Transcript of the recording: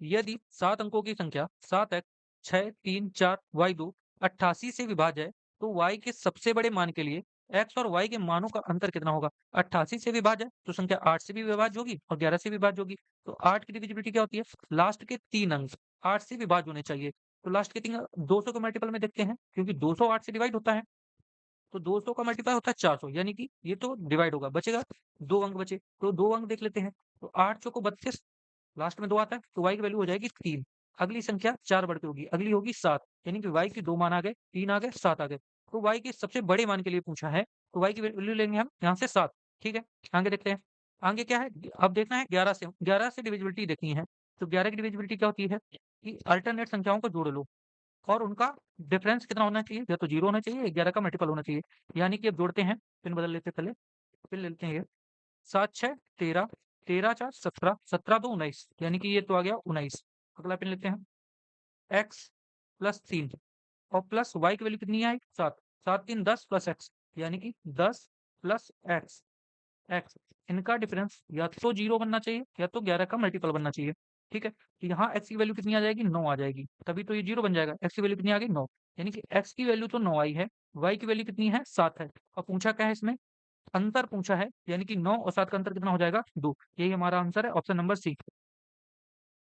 यदि 7 अंकों की संख्या 7x 6 3 4 y2 88 से विभाज्य है, तो y के सबसे बड़े मान के लिए x और y के मानों का अंतर कितना होगा? 88 से विभाज्य है, तो संख्या 8 से भी विभाज्य होगी और 11 से विभाज्य होगी। तो 8 की डिविजिबिलिटी क्या होती है? लास्ट के 3 अंक 8 से विभाज्य होने चाहिए। तो लास्ट के 3 200 के मल्टीपल में देखते हैं, क्योंकि 200 8 से डिवाइड होता है। तो 200 का मल्टीप्लाई होता है 400, यानी कि ये तो डिवाइड होगा, बचेगा 2 अंक बचे, तो 2 अंक देख लेते हैं। तो 8 चौको 32, लास्ट में 2 आता है, तो y की वैल्यू हो जाएगी 3। अगली संख्या 4 बढ़ के होगी, अगली होगी 7, यानी कि y के 2 मान आ गए, 3 आ गए, 7 आ गए। तो y के सबसे बड़े मान के लिए पूछा है, तो y की वैल्यू लेंगे हम यहाँ से 7, ठीक है? आगे देखते हैं, आगे क्या है? अब देखना है 11 से डिविजिबिलिटी देखनी है। तो 11 की डिविजिबिलिटी क्या होती है कि अल्टरनेट संख्याओं को जोड़ लो और उनका डिफरेंस कितना होना चाहिए? या तो 0 होना चाहिए या 11 का मल्टीपल होना चाहिए। यानी कि अब जोड़ते हैं, पिन बदल लेते हैं पहले, पिन ले लेते हैं ये। 7 6 13, 13 4 17, 17 2 19, यानी कि ये तो आ गया 19। अगला पिन लेते हैं, x प्लस 3 और प्लस y की वैल्यू कितनी आई? 7, 7 3 10 प्लस x, यानी कि 10 प्लस x, x इनका डिफरेंस या तो 0 बनना चाहिए या तो 11 का मल्टीपल बनना चाहिए। ठीक है? तो यहाँ x की वैल्यू कितनी आ जाएगी? 9 आ जाएगी, तभी तो ये 0 बन जाएगा। x की वैल्यू कितनी आ गई? 9, यानी कि x की वैल्यू तो 9 आई है, y की वैल्यू कितनी है? 7 है। और पूछा क्या है इसमें? अंतर पूछा है, यानी कि 9 और 7 का अंतर कितना हो जाएगा? 2। यही हमारा आंसर है, ऑप्शन नंबर सी।